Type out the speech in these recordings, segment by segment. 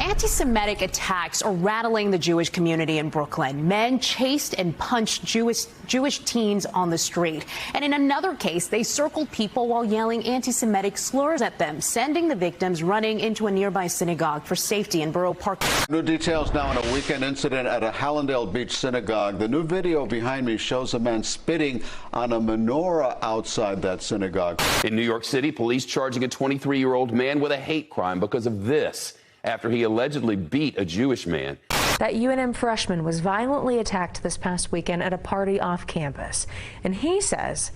Anti-Semitic attacks are rattling the Jewish community in Brooklyn. Men chased and punched Jewish teens on the street. And in another case, they circled people while yelling anti-Semitic slurs at them, sending the victims running into a nearby synagogue for safety in Borough Park. New details now on a weekend incident at a Hallandale Beach synagogue. The new video behind me shows a man spitting on a menorah outside that synagogue. In New York City, police charging a 23-year-old man with a hate crime because of this, after he allegedly beat a Jewish man. That UNM freshman was violently attacked this past weekend at a party off campus. And he says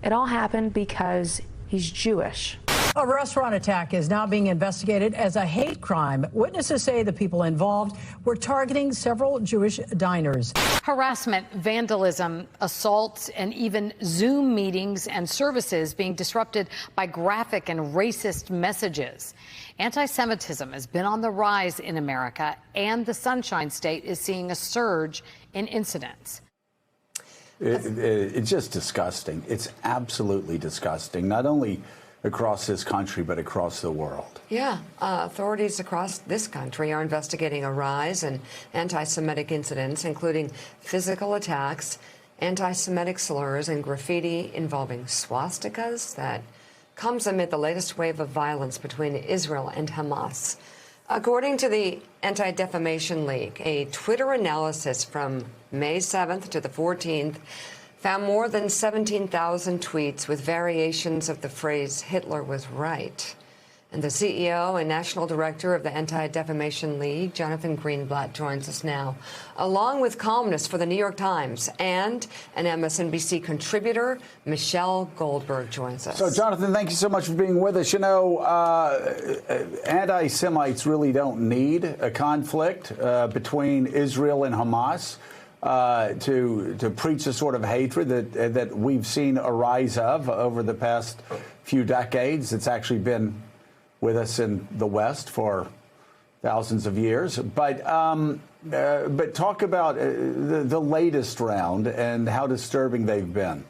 it all happened because he's Jewish. A restaurant attack is now being investigated as a hate crime. Witnesses say the people involved were targeting several Jewish diners. Harassment, vandalism, assaults, and even Zoom meetings and services being disrupted by graphic and racist messages. Anti-Semitism has been on the rise in America, and the Sunshine State is seeing a surge in incidents. It's just disgusting. It's absolutely disgusting, not only across this country, but across the world. Yeah, authorities across this country are investigating a rise in anti-Semitic incidents, including physical attacks, anti-Semitic slurs, and graffiti involving swastikas. That comes amid the latest wave of violence between Israel and Hamas. According to the Anti-Defamation League, a Twitter analysis from May 7th to the 14th found more than 17,000 tweets with variations of the phrase "Hitler was right." And the CEO and National Director of the Anti-Defamation League, Jonathan Greenblatt, joins us now, along with columnist for the New York Times and an MSNBC contributor, Michelle Goldberg, joins us. So, Jonathan, thank you so much for being with us. You know, anti-Semites really don't need a conflict between Israel and Hamas to preach the sort of hatred that we've seen a rise of over the past few decades. It's actually been with us in the West for thousands of years. But talk about the latest round and how disturbing they've been.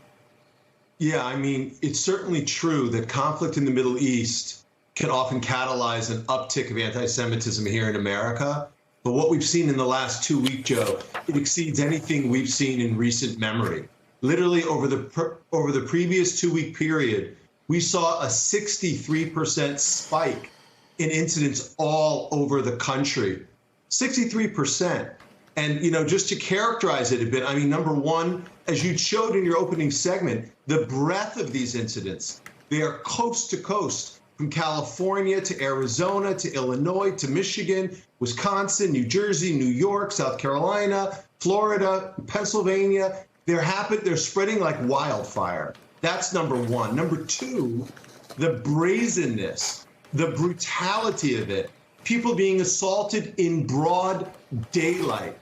Yeah, I mean, it's certainly true that conflict in the Middle East can often catalyze an uptick of anti-Semitism here in America. But what we've seen in the last 2 weeks, Joe, it exceeds anything we've seen in recent memory. Literally over the previous 2 week period, we saw a 63% spike in incidents all over the country. 63%. And, you know, just to characterize it a bit, I mean, number one, as you showed in your opening segment, the breadth of these incidents, they are coast to coast, from California to Arizona to Illinois to Michigan, Wisconsin, New Jersey, New York, South Carolina, Florida, Pennsylvania. They're spreading like wildfire. That's number one. Number two, the brazenness, the brutality of it. People being assaulted in broad daylight,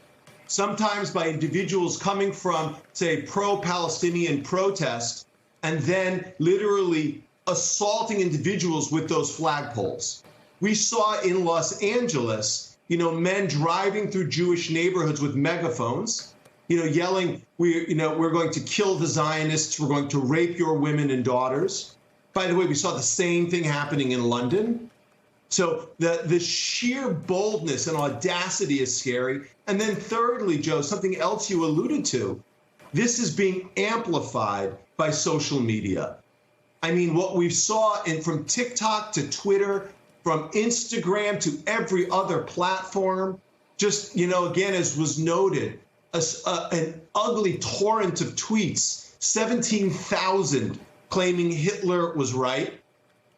sometimes by individuals coming from, say, pro-Palestinian protest, and then literally assaulting individuals with those flagpoles. We saw in Los Angeles, you know, men driving through Jewish neighborhoods with megaphones, you know, yelling, we're going to kill the Zionists, we're going to rape your women and daughters. By the way, we saw the same thing happening in London. So the sheer boldness and audacity is scary. And then thirdly, Joe, something else you alluded to, this is being amplified by social media. I mean, what we saw from TikTok to Twitter, from Instagram to every other platform, just, you know, again, as was noted, an ugly torrent of tweets, 17,000 claiming Hitler was right.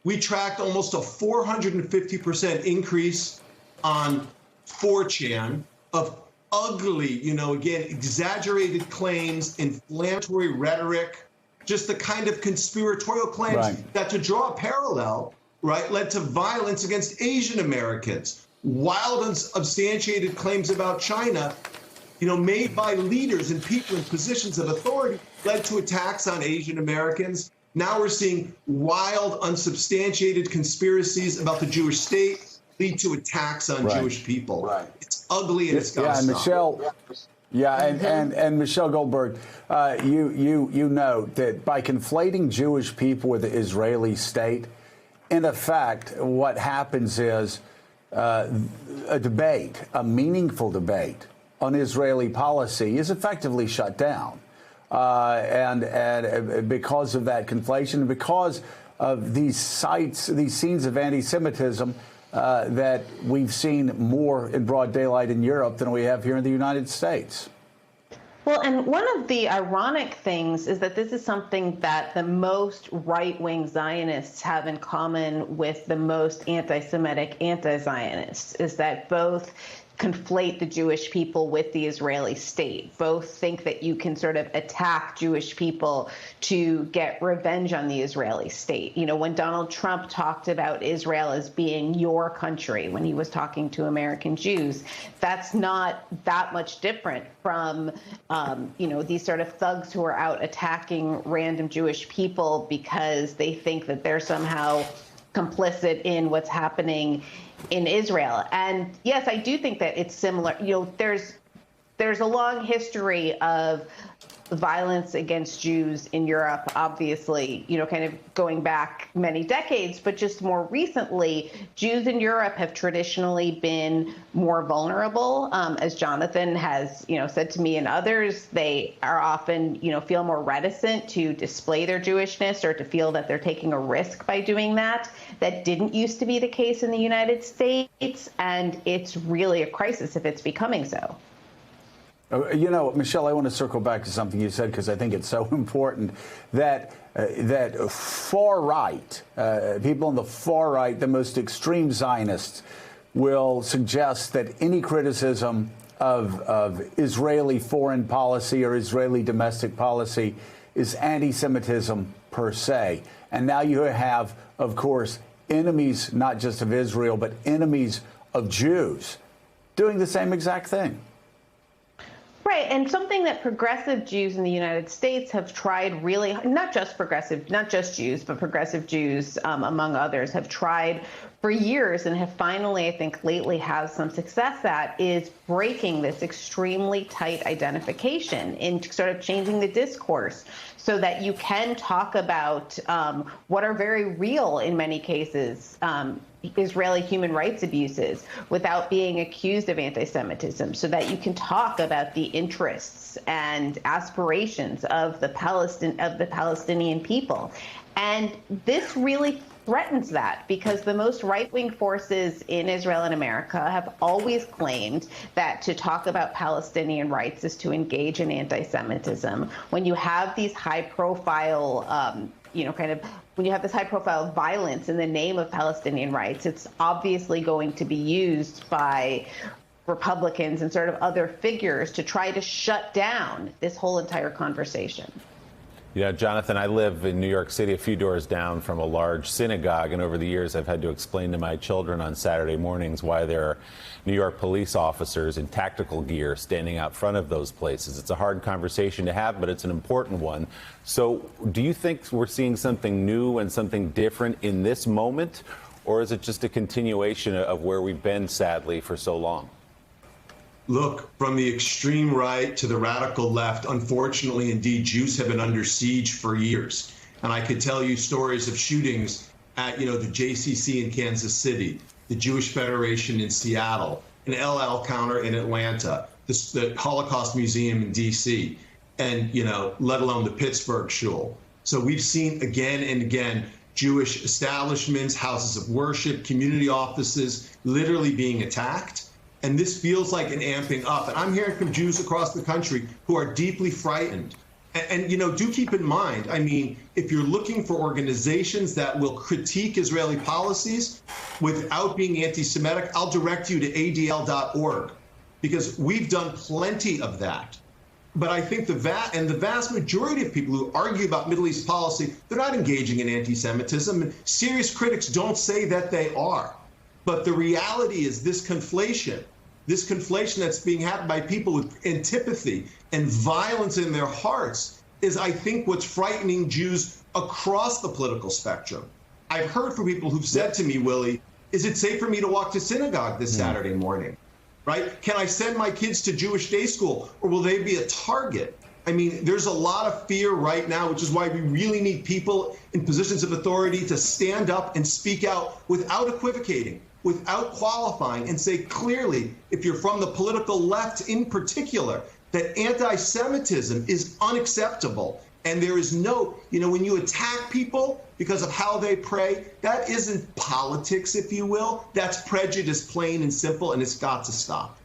We tracked almost a 450% increase on 4chan of ugly, you know, again, exaggerated claims, inflammatory rhetoric, just the kind of conspiratorial claims that, to draw a parallel, right, led to violence against Asian Americans, wild and substantiated claims about China, you know, made by leaders and people in positions of authority, led to attacks on Asian Americans. Now we're seeing wild, unsubstantiated conspiracies about the Jewish state lead to attacks on Jewish people. It's ugly and it's got to stop. Michelle. Yeah, and Michelle Goldberg, you note that by conflating Jewish people with the Israeli state, in effect, what happens is a debate, a meaningful debate on Israeli policy is effectively shut down. And because of that conflation, because of these scenes of anti-Semitism that we've seen more in broad daylight in Europe than we have here in the United States. Well, and one of the ironic things is that this is something that the most right-wing Zionists have in common with the most anti-Semitic anti-Zionists, is that both conflate the Jewish people with the Israeli state. Both think that you can sort of attack Jewish people to get revenge on the Israeli state. You know, when Donald Trump talked about Israel as being your country, when he was talking to American Jews, that's not that much different from, you know, these sort of thugs who are out attacking random Jewish people because they think that they're somehow complicit in what's happening in Israel. And yes, I do think that it's similar. You know, there's a long history of violence against Jews in Europe, obviously, you know, kind of going back many decades, but just more recently, Jews in Europe have traditionally been more vulnerable. As Jonathan has, you know, said to me and others, they are often, you know, feel more reticent to display their Jewishness or to feel that they're taking a risk by doing that. That didn't used to be the case in the United States, and it's really a crisis if it's becoming so. You know, Michelle, I want to circle back to something you said because I think it's so important that that far right, people on the far right, the most extreme Zionists, will suggest that any criticism of Israeli foreign policy or Israeli domestic policy is anti-Semitism per se. And now you have, of course, enemies not just of Israel, but enemies of Jews doing the same exact thing. Right. And something that progressive Jews in the United States have tried really, not just Jews, but progressive Jews, among others, have tried for years and have finally, I think, lately have some success at, is breaking this extremely tight identification and sort of changing the discourse so that you can talk about what are very real in many cases, Israeli human rights abuses without being accused of anti-Semitism, so that you can talk about the interests and aspirations of the Palestinian people. And this really threatens that, because the most right-wing forces in Israel and America have always claimed that to talk about Palestinian rights is to engage in anti-Semitism. When you have these high-profile, when you have this high-profile violence in the name of Palestinian rights, it's obviously going to be used by Republicans and sort of other figures to try to shut down this whole entire conversation. You know, Jonathan, I live in New York City, a few doors down from a large synagogue, and over the years I've had to explain to my children on Saturday mornings why there are New York police officers in tactical gear standing out front of those places. It's a hard conversation to have, but it's an important one. So do you think we're seeing something new and something different in this moment, or is it just a continuation of where we've been, sadly, for so long? Look, from the extreme right to the radical left, unfortunately, indeed, Jews have been under siege for years. And I could tell you stories of shootings at, the JCC in Kansas City, the Jewish Federation in Seattle, an El Al counter in Atlanta, the Holocaust Museum in D.C., and, let alone the Pittsburgh Shul. So we've seen again and again Jewish establishments, houses of worship, community offices literally being attacked. And this feels like an amping up. And I'm hearing from Jews across the country who are deeply frightened. And do keep in mind, if you're looking for organizations that will critique Israeli policies without being anti-Semitic, I'll direct you to ADL.org, because we've done plenty of that. But I think the vast majority of people who argue about Middle East policy, they're not engaging in anti-Semitism. And serious critics don't say that they are. But the reality is this conflation that's being had by people with antipathy and violence in their hearts is, I think, what's frightening Jews across the political spectrum. I've heard from people who've said to me, Willie, is it safe for me to walk to synagogue this Saturday morning? Right? Can I send my kids to Jewish day school, or will they be a target? There's a lot of fear right now, which is why we really need people in positions of authority to stand up and speak out without equivocating. without qualifying and say clearly, if you're from the political left in particular, that anti-Semitism is unacceptable. And there is no, when you attack people because of how they pray, that isn't politics, if you will. That's prejudice, plain and simple, and it's got to stop.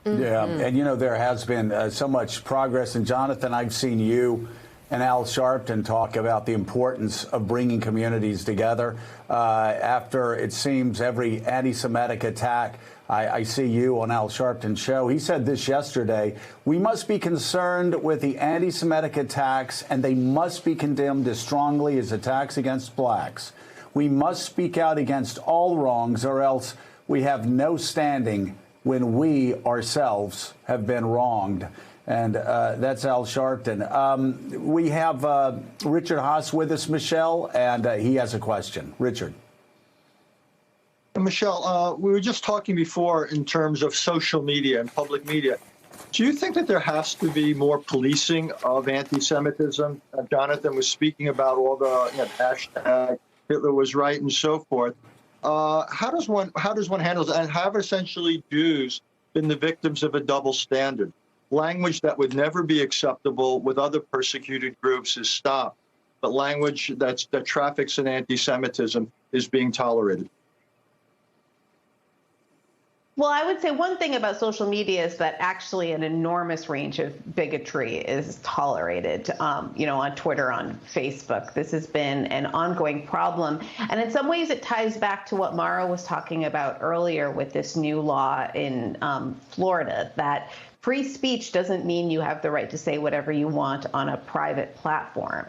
Yeah, and there has been so much progress. And Jonathan, I've seen you and Al Sharpton talk about the importance of bringing communities together. After, it seems, every anti-Semitic attack, I see you on Al Sharpton's show. He said this yesterday: we must be concerned with the anti-Semitic attacks, and they must be condemned as strongly as attacks against blacks. We must speak out against all wrongs, or else we have no standing when we ourselves have been wronged. And that's Al Sharpton. We have Richard Haass with us, Michelle, and he has a question. Richard. Michelle, we were just talking before in terms of social media and public media. Do you think that there has to be more policing of anti-Semitism? Jonathan was speaking about all the hashtag Hitler was right and so forth. How does one handle that? And have essentially Jews been the victims of a double standard? Language that would never be acceptable with other persecuted groups is stopped, but language that traffics in anti-Semitism is being tolerated. Well, I would say one thing about social media is that actually an enormous range of bigotry is tolerated, on Twitter, on Facebook. This has been an ongoing problem. And in some ways, it ties back to what Mara was talking about earlier with this new law in Florida, that free speech doesn't mean you have the right to say whatever you want on a private platform.